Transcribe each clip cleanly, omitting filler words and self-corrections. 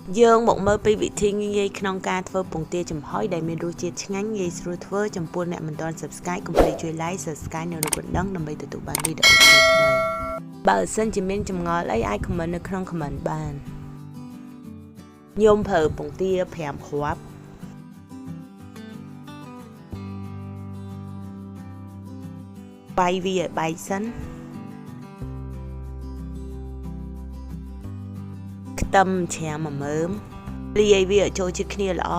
Dương một mơ pi vị thiên nhưក្នុងការធ្វើពងទាចំហុយដែលមានរសជាតិឆ្ងាញ់ងាយស្រួលធ្វើចំពោះអ្នកមិនទាន់ subscribe កុំភ្លេចជួយ like subscribe នៅរូបកណ្ដឹងដើម្បីទទួលបានវីដេអូថ្មីៗបើសិនជាមានចម្ងល់អីអាច comment នៅក្នុង comment បានខ្ញុំប្រើពងទា5គ្រាប់បាយវាឲ្យបែកសិនខ្ទឹមច្រាមមើមលាយវាឲ្យចូលជាតិគ្នាល្អ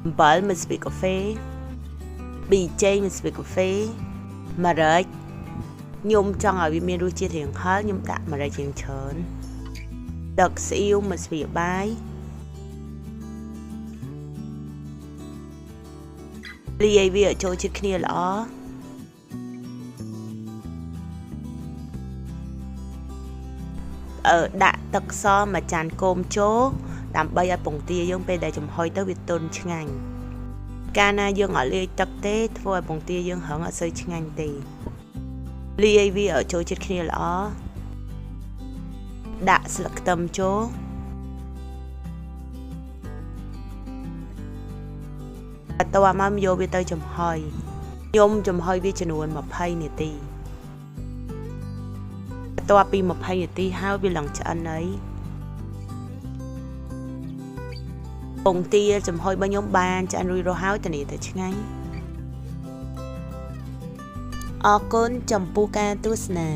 អំបិល1ស្លាបកាហ្វេប៊ីចេង1ស្លាបកាហ្វេម្រេចខ្ញុំចង់ឲ្យវាមានរសជាតិរាងហឹរខ្ញុំដាក់ម្រេចរាងច្រើនទឹកស្អ៊ីវ1ស្លាបបាយលាយវាឲ្យចូលជាតិគ្នាល្អដាក់ទឹកសមួយចានគោមចូលដើម្បីឲ្យពងទាយើងពេលដែលចំហុយទៅវាទន់ឆ្ងាញ់កាលណាយើងអត់លាយទឹកទេធ្វើឲ្យពងទាយើងរឹងអត់សូវឆ្ងាញ់ទេលាយវាឲ្យចូលជាតិគ្នាល្អដាក់ស្លឹកខ្ទឹមចូលបន្ទាប់មកយកវាទៅចំហុយខ្ញុំចំហុយវាចំនួន20នាទីបន្ទាប់ពី20នាទីហើយវាឡើងឆ្អិនហើយពងទាចំហុយរបស់ខ្ញុំបានឆ្អិនរួចរាល់ហើយធានាថាឆ្ងាញ់អរគុណចំពោះការទស្សនា